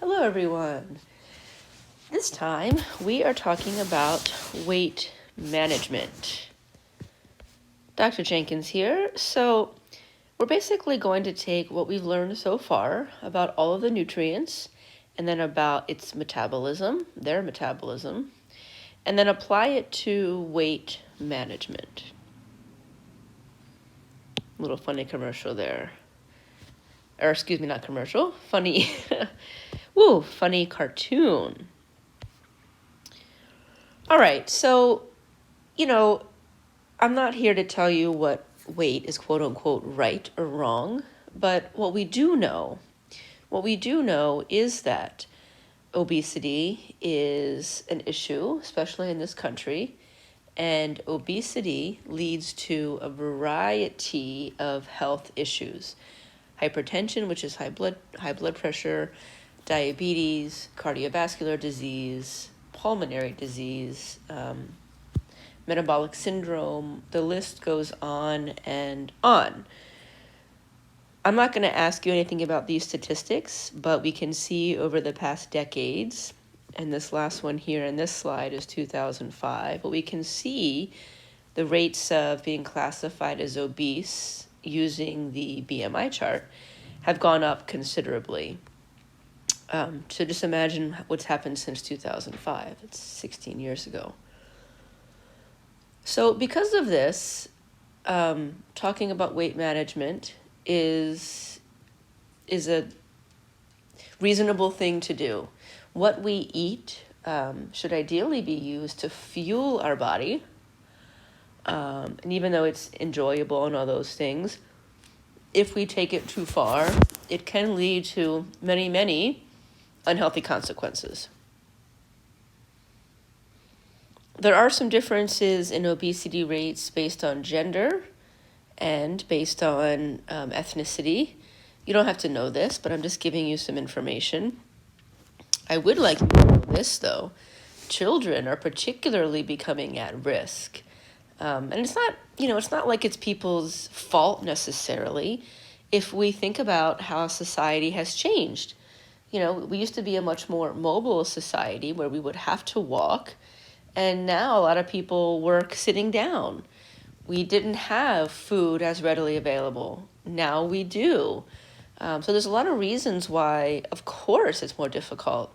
Hello everyone. This time we are talking about weight management. Dr. Jenkins here. So we're basically going to take what we've learned so far about all of the nutrients and then about its metabolism, their metabolism, and then apply it to weight management. Little funny commercial there. Or excuse me, not commercial, funny, funny cartoon. All right, so, I'm not here to tell you what weight is quote unquote right or wrong, but what we do know is that obesity is an issue, especially in this country, and obesity leads to a variety of health issues. Hypertension, which is high blood pressure, diabetes, cardiovascular disease, pulmonary disease, metabolic syndrome, the list goes on and on. I'm not going to ask you anything about these statistics, but we can see over the past decades, and this last one here in this slide is 2005, but we can see the rates of being classified as obese using the BMI chart have gone up considerably. So just imagine what's happened since 2005. It's 16 years ago. So because of this, talking about weight management is a reasonable thing to do. What we eat should ideally be used to fuel our body. And even though it's enjoyable and all those things, if we take it too far, it can lead to many, many unhealthy consequences. There are some differences in obesity rates based on gender and based on ethnicity. You don't have to know this, but I'm just giving you some information. I would like you to know this, though. Children are particularly becoming at risk. And it's not like it's people's fault necessarily. If we think about how society has changed, we used to be a much more mobile society where we would have to walk. And now a lot of people work sitting down. We didn't have food as readily available. Now we do. So there's a lot of reasons why, of course, it's more difficult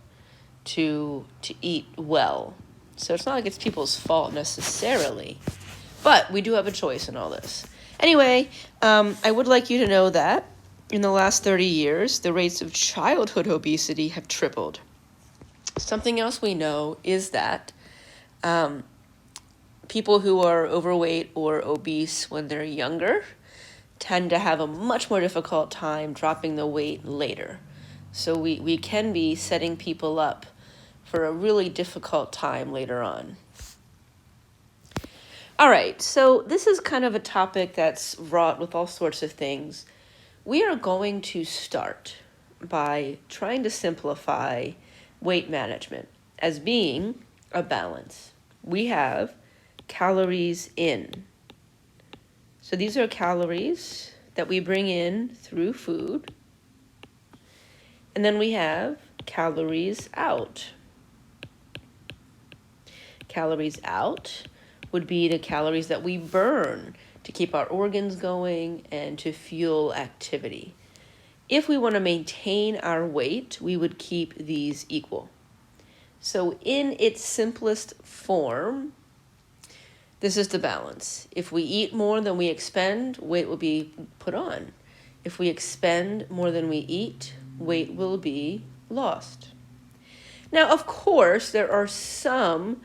to eat well. So it's not like it's people's fault necessarily. But we do have a choice in all this. Anyway, I would like you to know that in the last 30 years, the rates of childhood obesity have tripled. Something else we know is that people who are overweight or obese when they're younger tend to have a much more difficult time dropping the weight later. So we can be setting people up for a really difficult time later on. All right, so this is kind of a topic that's wrought with all sorts of things. We are going to start by trying to simplify weight management as being a balance. We have calories in. So these are calories that we bring in through food. And then we have calories out. Calories out would be the calories that we burn to keep our organs going and to fuel activity. If we want to maintain our weight, we would keep these equal. So in its simplest form, this is the balance. If we eat more than we expend, weight will be put on. If we expend more than we eat, weight will be lost. Now, of course, there are some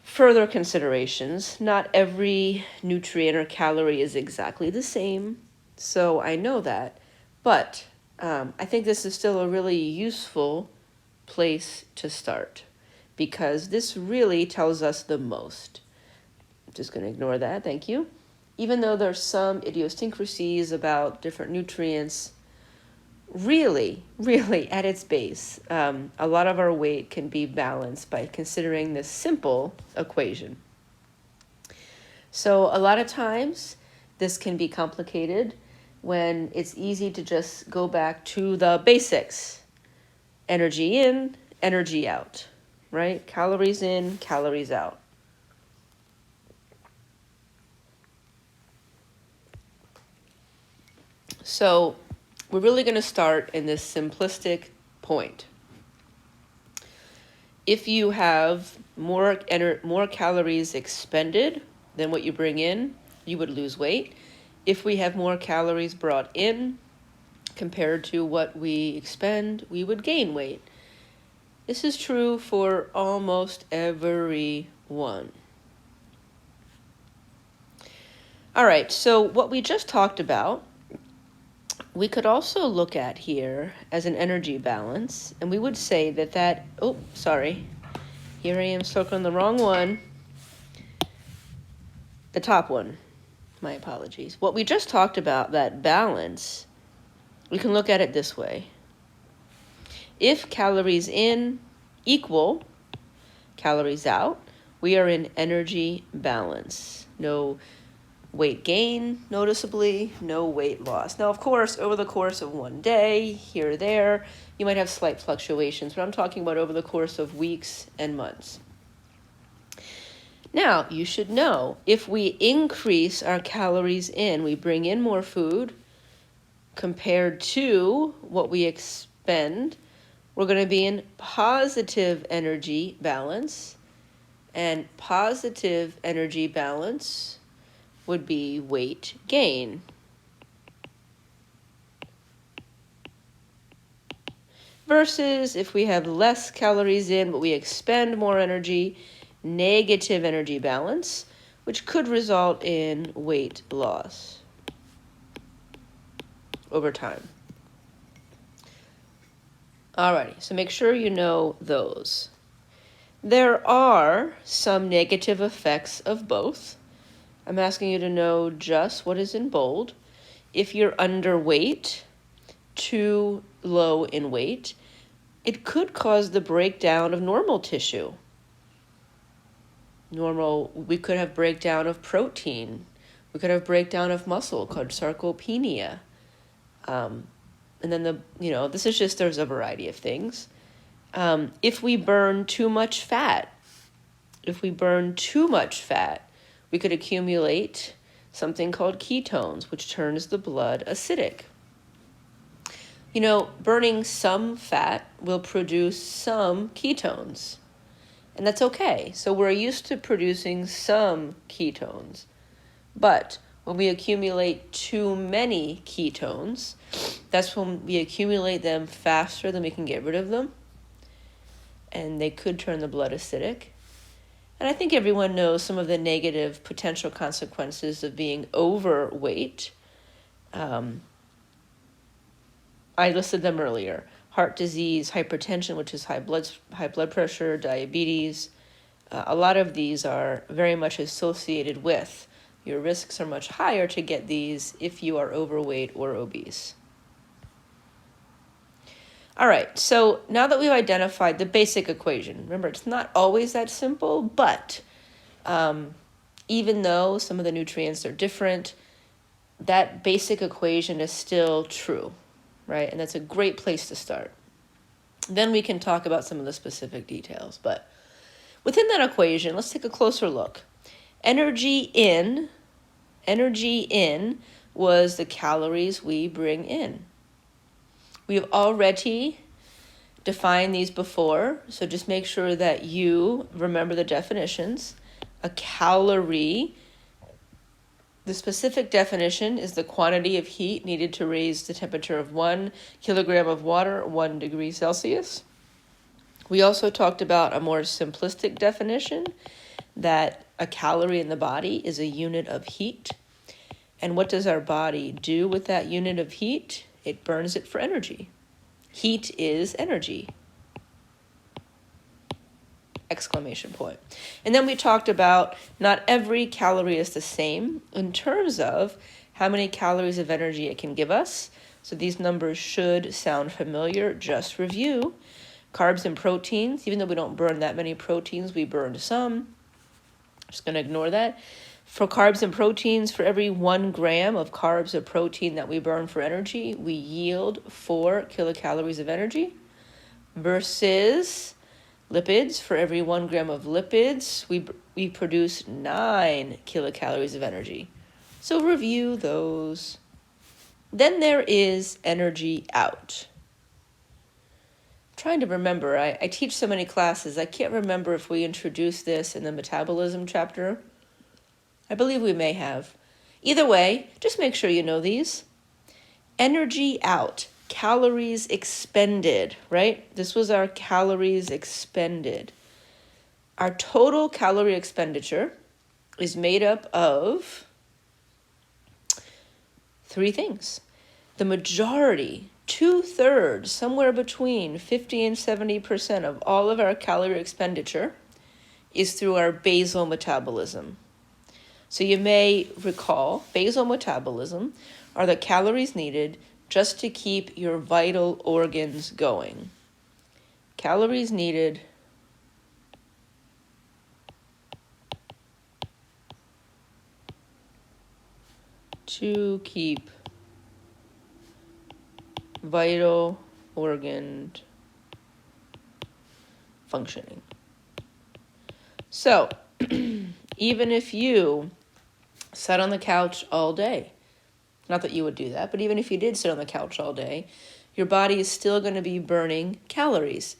further considerations. Not every nutrient or calorie is exactly the same, so I know that. But I think this is still a really useful place to start because this really tells us the most. I'm just going to ignore that, thank you. Even though there's some idiosyncrasies about different nutrients, really at its base, a lot of our weight can be balanced by considering this simple equation. So a lot of times this can be complicated when it's easy to just go back to the basics. energy in, energy out, right? Calories in, calories out. So we're really going to start in this simplistic point. If you have more calories expended than what you bring in, you would lose weight. If we have more calories brought in compared to what we expend, we would gain weight. This is true for almost everyone. All right, so what we just talked about, we could also look at here as an energy balance, and we would say that, here I am circling the wrong one, the top one, my apologies. What we just talked about, that balance, we can look at it this way. If calories in equal calories out, we are in energy balance. No weight gain, noticeably, no weight loss. Now, of course, over the course of one day, here or there, you might have slight fluctuations, but I'm talking about over the course of weeks and months. Now, you should know, if we increase our calories in, we bring in more food compared to what we expend, we're going to be in positive energy balance, and positive energy balance would be weight gain. Versus if we have less calories in, but we expend more energy, negative energy balance, which could result in weight loss over time. Alrighty, so make sure you know those. There are some negative effects of both. I'm asking you to know just what is in bold. If you're underweight, too low in weight, it could cause the breakdown of normal tissue. We could have breakdown of protein. We could have breakdown of muscle called sarcopenia. And then there's a variety of things. If we burn too much fat, we could accumulate something called ketones, which turns the blood acidic. Burning some fat will produce some ketones, and that's okay. So we're used to producing some ketones, but when we accumulate too many ketones, that's when we accumulate them faster than we can get rid of them, and they could turn the blood acidic. And I think everyone knows some of the negative potential consequences of being overweight. I listed them earlier. Heart disease, hypertension, which is high blood pressure, diabetes. A lot of these are very much associated with. Your risks are much higher to get these if you are overweight or obese. All right, so now that we've identified the basic equation, remember, it's not always that simple, but even though some of the nutrients are different, that basic equation is still true, right? And that's a great place to start. Then we can talk about some of the specific details, but within that equation, let's take a closer look. Energy in was the calories we bring in. We have already defined these before, so just make sure that you remember the definitions. A calorie, the specific definition is the quantity of heat needed to raise the temperature of 1 kilogram of water 1 degree Celsius. We also talked about a more simplistic definition, that a calorie in the body is a unit of heat. And what does our body do with that unit of heat? It burns it for energy. Heat is energy. Exclamation point. And then we talked about not every calorie is the same in terms of how many calories of energy it can give us. So these numbers should sound familiar. Just review. Carbs and proteins, even though we don't burn that many proteins, we burn some. Just going to ignore that. For carbs and proteins, for every 1 gram of carbs or protein that we burn for energy, we yield 4 kilocalories of energy, versus lipids. For every 1 gram of lipids, we produce 9 kilocalories of energy. So review those. Then there is energy out. I'm trying to remember, I teach so many classes, I can't remember if we introduced this in the metabolism chapter. I believe we may have. Either way, just make sure you know these. Energy out, calories expended, right? This was our calories expended. Our total calorie expenditure is made up of 3 things. The majority, 2/3, somewhere between 50 and 70% of all of our calorie expenditure is through our basal metabolism. So you may recall, basal metabolism are the calories needed just to keep your vital organs going. Calories needed to keep vital organ functioning. So, even if you sat on the couch all day, not that you would do that, but even if you did sit on the couch all day, your body is still going to be burning calories.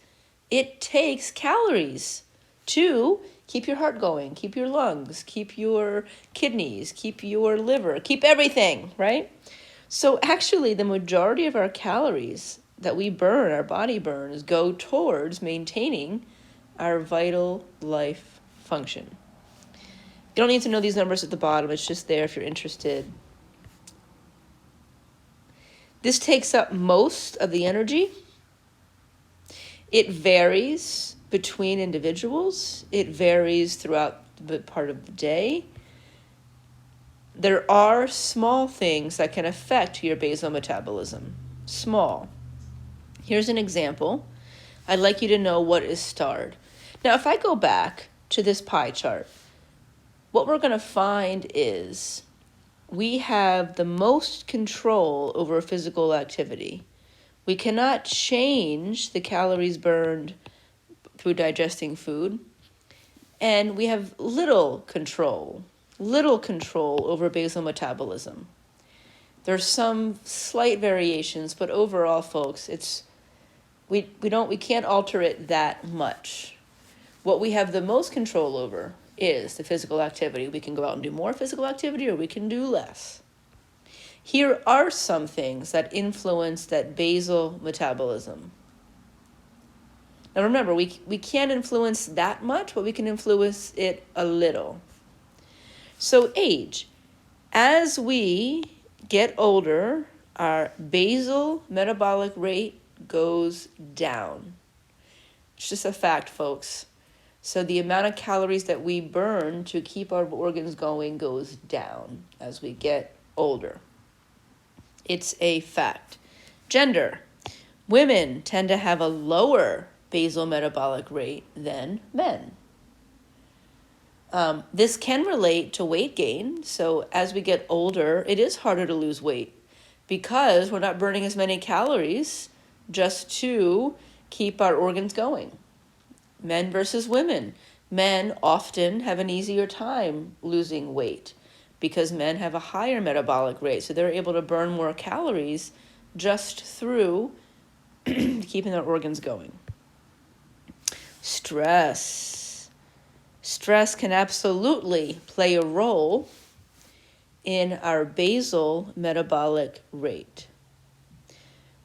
It takes calories to keep your heart going, keep your lungs, keep your kidneys, keep your liver, keep everything, right? So actually, the majority of our calories that we burn, our body burns, go towards maintaining our vital life function. You don't need to know these numbers at the bottom. It's just there if you're interested. This takes up most of the energy. It varies between individuals. It varies throughout the part of the day. There are small things that can affect your basal metabolism. Small. Here's an example. I'd like you to know what is starred. Now, if I go back to this pie chart, what we're going to find is we have the most control over physical activity. We cannot change the calories burned through digesting food, and we have little control over basal metabolism. There's some slight variations, but overall, folks, we can't alter it that much. What we have the most control over is the physical activity. We can go out and do more physical activity, or we can do less. Here are some things that influence that basal metabolism. Now remember, we can't influence that much, but we can influence it a little. So age. As we get older, our basal metabolic rate goes down. It's just a fact, folks. So the amount of calories that we burn to keep our organs going goes down as we get older. It's a fact. Gender. Women tend to have a lower basal metabolic rate than men. This can relate to weight gain. So as we get older, it is harder to lose weight because we're not burning as many calories just to keep our organs going. Men versus women. Men often have an easier time losing weight because men have a higher metabolic rate. So they're able to burn more calories just through keeping their organs going. Stress. Stress can absolutely play a role in our basal metabolic rate.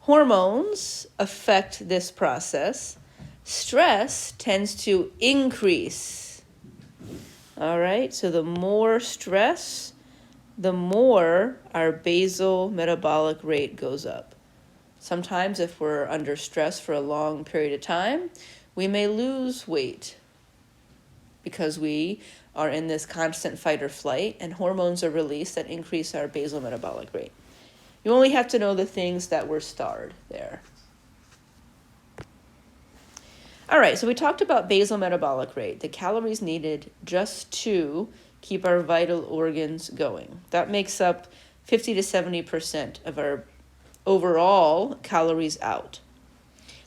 Hormones affect this process. Stress tends to increase. All right, so the more stress, the more our basal metabolic rate goes up. Sometimes if we're under stress for a long period of time, we may lose weight because we are in this constant fight or flight, and hormones are released that increase our basal metabolic rate. You only have to know the things that were starred there. All right, so we talked about basal metabolic rate, the calories needed just to keep our vital organs going. That makes up 50 to 70% of our overall calories out.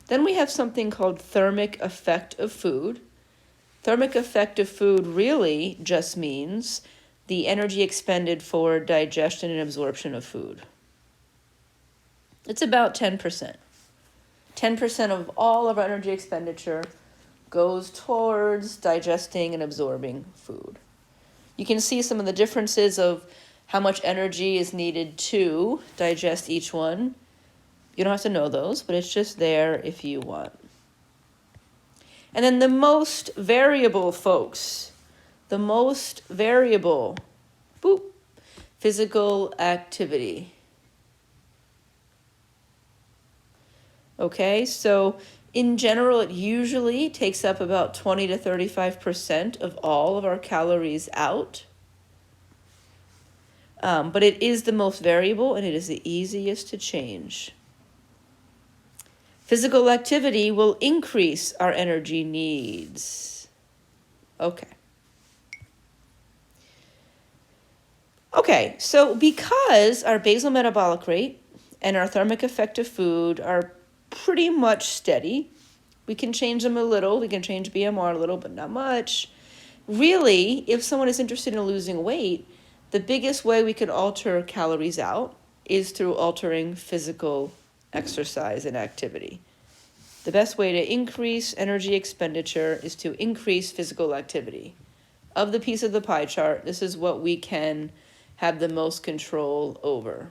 Then we have something called thermic effect of food. Thermic effect of food really just means the energy expended for digestion and absorption of food. It's about 10%. 10% of all of our energy expenditure goes towards digesting and absorbing food. You can see some of the differences of how much energy is needed to digest each one. You don't have to know those, but it's just there if you want. And then the most variable, folks, the most variable, physical activity. Okay, so in general, it usually takes up about 20 to 35% of all of our calories out. But it is the most variable and it is the easiest to change. Physical activity will increase our energy needs. Okay. Okay, so because our basal metabolic rate and our thermic effect of food are pretty much steady, we can change them a little. We can change BMR a little, but not much. Really, if someone is interested in losing weight, the biggest way we can alter calories out is through altering physical exercise and activity. The best way to increase energy expenditure is to increase physical activity. Of the piece of the pie chart, this is what we can have the most control over.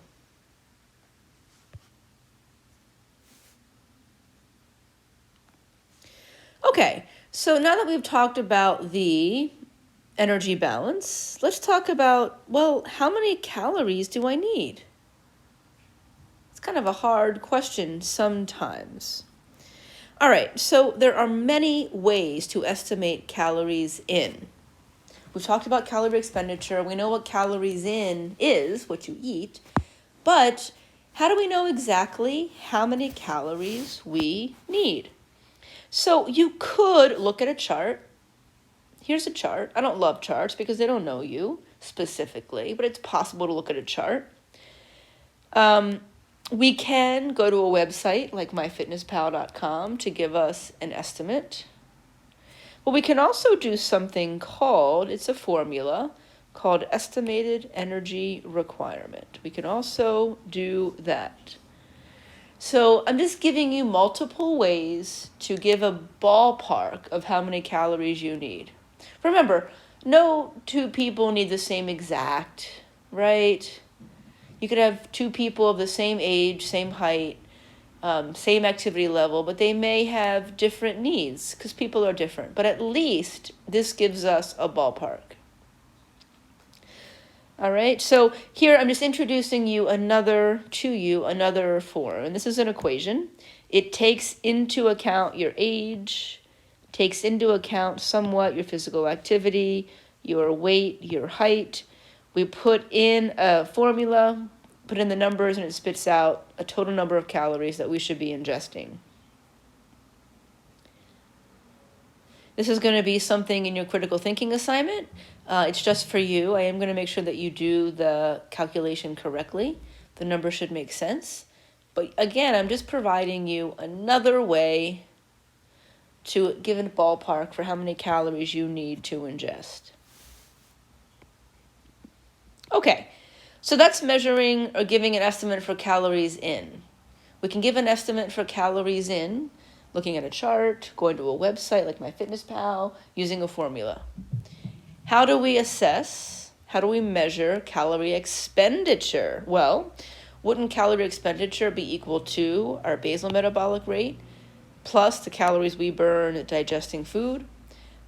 Okay, so now that we've talked about the energy balance, let's talk about, well, how many calories do I need? It's kind of a hard question sometimes. All right, so there are many ways to estimate calories in. We've talked about calorie expenditure. We know what calories in is, what you eat, but how do we know exactly how many calories we need? So you could look at a chart. Here's a chart. I don't love charts because they don't know you specifically, but it's possible to look at a chart. We can go to a website like myfitnesspal.com to give us an estimate. But we can also do something called, it's a formula, called estimated energy requirement. We can also do that. So I'm just giving you multiple ways to give a ballpark of how many calories you need. Remember, no two people need the same exact, right? You could have two people of the same age, same height, same activity level, but they may have different needs because people are different. But at least this gives us a ballpark. All right, so here I'm just introducing you another form. And this is an equation. It takes into account your age, takes into account somewhat your physical activity, your weight, your height. We put in a formula, put in the numbers, and it spits out a total number of calories that we should be ingesting. This is going to be something in your critical thinking assignment. It's just for you. I am going to make sure that you do the calculation correctly. The number should make sense. But again, I'm just providing you another way to give a ballpark for how many calories you need to ingest. Okay, so that's measuring or giving an estimate for calories in. We can give an estimate for calories in looking at a chart, going to a website like MyFitnessPal, using a formula. How do we assess? How do we measure calorie expenditure? Well, wouldn't calorie expenditure be equal to our basal metabolic rate plus the calories we burn digesting food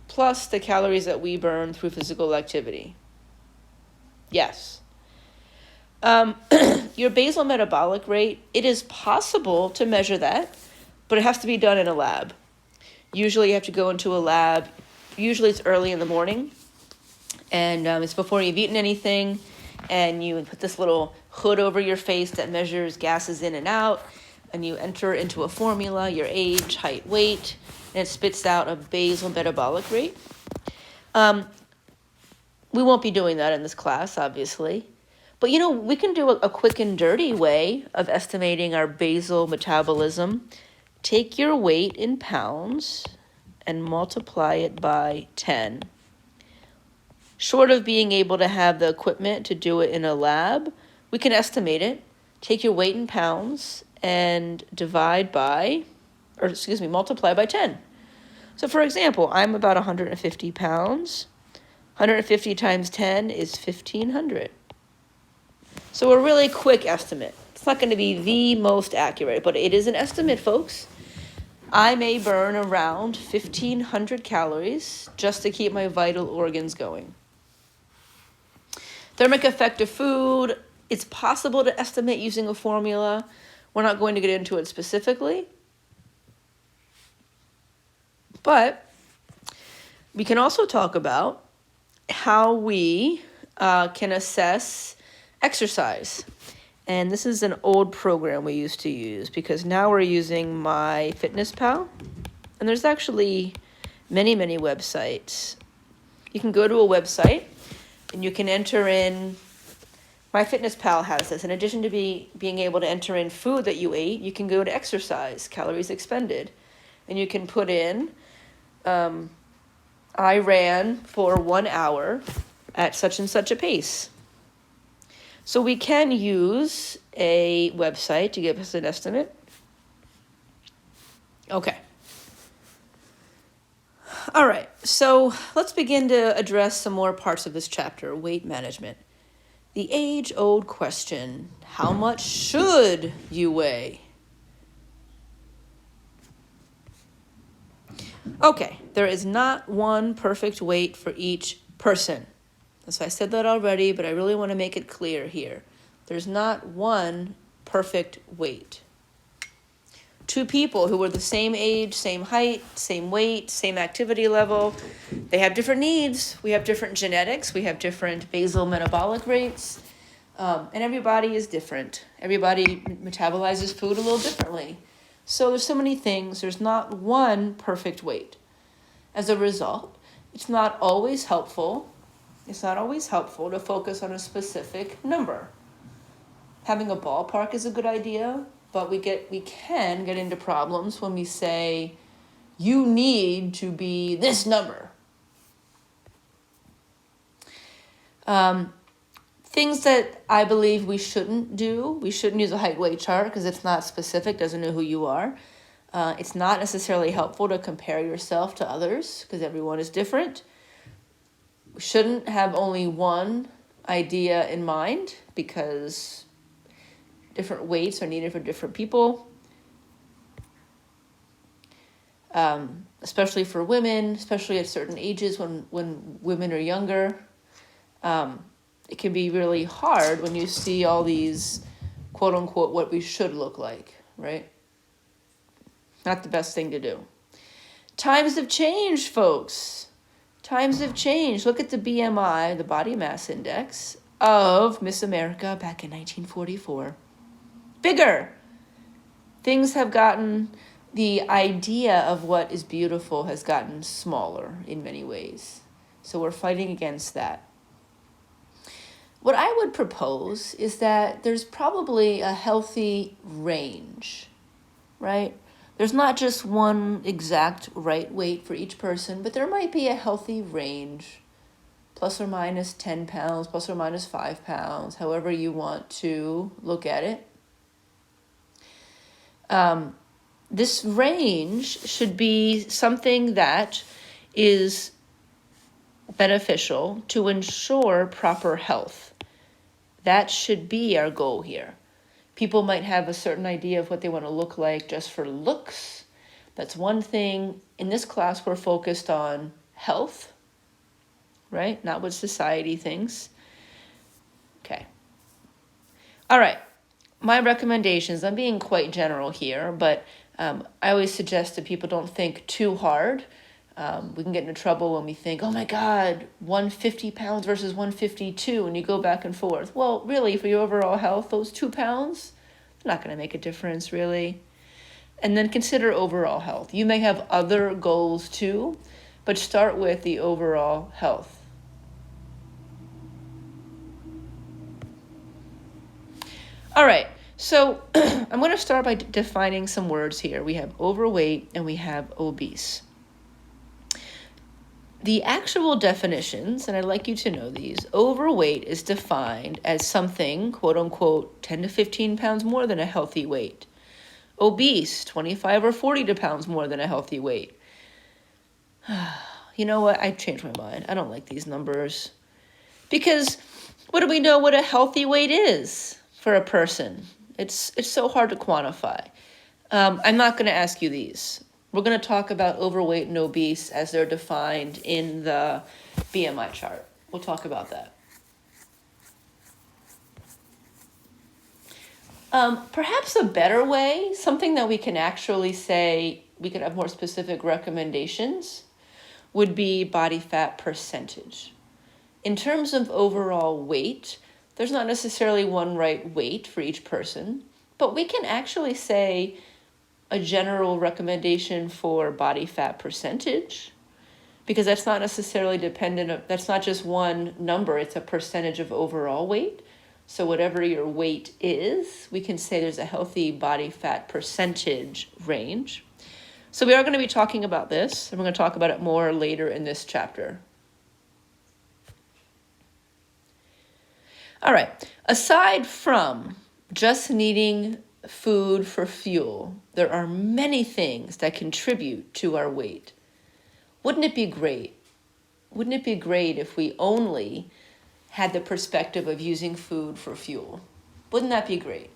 plus the calories that we burn through physical activity? Yes. Your basal metabolic rate, it is possible to measure that, but it has to be done in a lab. Usually you have to go into a lab. Usually it's early in the morning, and it's before you've eaten anything, and you put this little hood over your face that measures gases in and out, and you enter into a formula, your age, height, weight, and it spits out a basal metabolic rate. We won't be doing that in this class, obviously. But, we can do a quick and dirty way of estimating our basal metabolism. take your weight in pounds and multiply it by 10. Short of being able to have the equipment to do it in a lab, we can estimate it. Take your weight in pounds and multiply by 10. So for example, I'm about 150 pounds. 150 times 10 is 1,500. So a really quick estimate. It's not going to be the most accurate, but it is an estimate, folks. I may burn around 1,500 calories just to keep my vital organs going. Thermic effect of food, it's possible to estimate using a formula. We're not going to get into it specifically. But we can also talk about how we can assess exercise. And this is an old program we used to use because now we're using MyFitnessPal. And there's actually many, many websites. You can go to a website and you can enter in, MyFitnessPal has this. In addition to being able to enter in food that you ate, you can go to exercise, calories expended. And you can put in, I ran for 1 hour at such and such a pace. So we can use a website to give us an estimate. Okay. All right, so let's begin to address some more parts of this chapter, weight management. The age-old question, how much should you weigh? Okay, there is not one perfect weight for each person. So I said that already, but I really want to make it clear here. There's not one perfect weight. Two people who are the same age, same height, same weight, same activity level, they have different needs. We have different genetics. We have different basal metabolic rates. And everybody is different. Everybody metabolizes food a little differently. So there's so many things. There's not one perfect weight. As a result, it's not always helpful to focus on a specific number. Having a ballpark is a good idea, but we can get into problems when we say, you need to be this number. Things that I believe we shouldn't do. We shouldn't use a height weight chart because it's not specific, doesn't know who you are. It's not necessarily helpful to compare yourself to others because everyone is different. We shouldn't have only one idea in mind because different weights are needed for different people, especially for women, especially at certain ages when women are younger. It can be really hard when you see all these, quote unquote, what we should look like, right? Not the best thing to do. Times have changed, folks. Times have changed. Look at the BMI, the body mass index of Miss America back in 1944. Bigger. Things have gotten, the idea of what is beautiful has gotten smaller in many ways. So we're fighting against that. What I would propose is that there's probably a healthy range, right? There's not just one exact right weight for each person, but there might be a healthy range, plus or minus 10 pounds, plus or minus 5 pounds, however you want to look at it. This range should be something that is beneficial to ensure proper health. That should be our goal here. People might have a certain idea of what they want to look like just for looks. That's one thing. In this class, we're focused on health, right? Not what society thinks. Okay. All right. My recommendations, I'm being quite general here, but I always suggest that people don't think too hard. We can get into trouble when we think, oh my God, 150 pounds versus 152, and you go back and forth. Well, really, for your overall health, those 2 pounds, they're not going to make a difference, really. And then consider overall health. You may have other goals too, but start with the overall health. All right, So I'm going to start by defining some words here. We have overweight and we have obese. The actual definitions, and I'd like you to know these, overweight is defined as something, quote unquote, 10 to 15 pounds more than a healthy weight. Obese, 25 or 40 pounds more than a healthy weight. You know what? I've changed my mind. I don't like these numbers. Because what do we know what a healthy weight is for a person? It's so hard to quantify. I'm not going to ask you these. We're going to talk about overweight and obese as they're defined in the BMI chart. We'll talk about that. Perhaps a better way, something that we can actually say, we could have more specific recommendations, would be body fat percentage. In terms of overall weight, there's not necessarily one right weight for each person, but we can actually say a general recommendation for body fat percentage, because that's not necessarily dependent, that's not just one number, it's a percentage of overall weight. So whatever your weight is, we can say there's a healthy body fat percentage range. So we are going to be talking about this, and we're going to talk about it more later in this chapter. All right, aside from just needing food for fuel, there are many things that contribute to our weight. Wouldn't it be great? Wouldn't it be great if we only had the perspective of using food for fuel? Wouldn't that be great?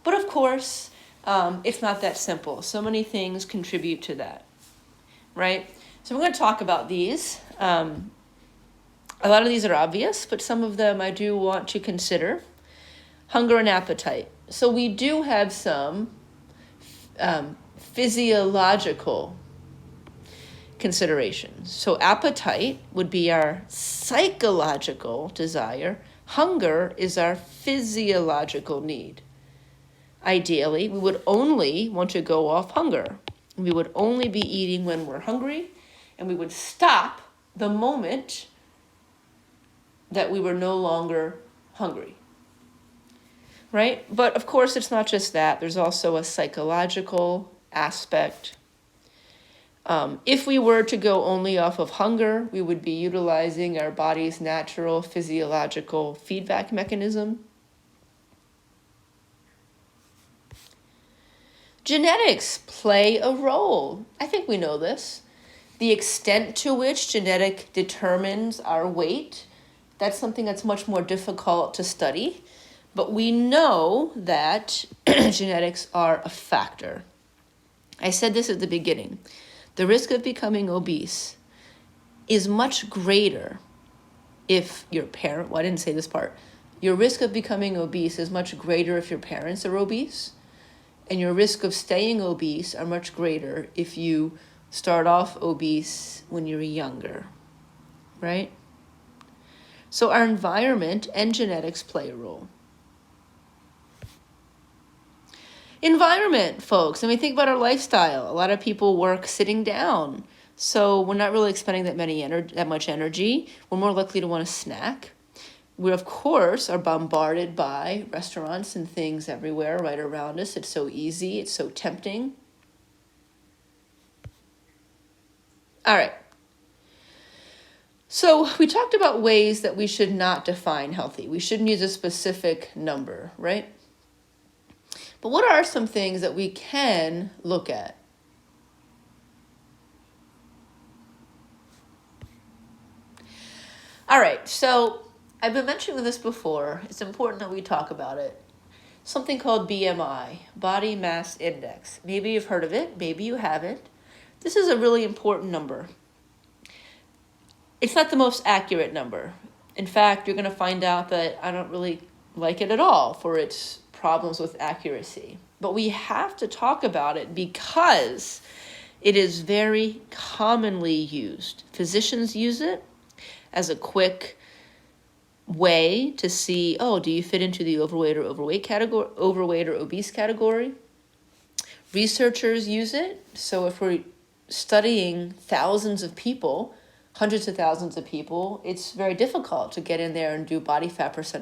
But of course, it's not that simple. So many things contribute to that, right? So we're going to talk about these. A lot of these are obvious, but some of them I do want to consider. Hunger and appetite. So we do have some physiological considerations. So appetite would be our psychological desire. Hunger is our physiological need. Ideally, we would only want to go off hunger. We would only be eating when we're hungry, and we would stop the moment that we were no longer hungry. Right? But of course, it's not just that. There's also a psychological aspect. If we were to go only off of hunger, we would be utilizing our body's natural physiological feedback mechanism. Genetics play a role. I think we know this. The extent to which genetic determines our weight, that's something that's much more difficult to study. But we know that genetics are a factor. I said this at the beginning. The risk of becoming obese is much greater if your parent, well, I didn't say this part. Your risk of becoming obese is much greater if your parents are obese, and your risk of staying obese are much greater if you start off obese when you're younger, right? So our environment and genetics play a role. Environment, folks. I mean, think about our lifestyle. A lot of people work sitting down, so we're not really expending that much energy. We're more likely to want to snack. We, of course, are bombarded by restaurants and things everywhere right around us. It's so easy. It's so tempting. All right. So we talked about ways that we should not define healthy. We shouldn't use a specific number, right? But what are some things that we can look at? All right, so I've been mentioning this before. It's important that we talk about it. Something called BMI, Body Mass Index. Maybe you've heard of it, maybe you haven't. This is a really important number. It's not the most accurate number. In fact, you're going to find out that I don't really like it at all for its problems with accuracy. But we have to talk about it because it is very commonly used. Physicians use it as a quick way to see, do you fit into the overweight or obese category? Researchers use it. So if we're studying thousands of people, hundreds of thousands of people, it's very difficult to get in there and do body fat percentage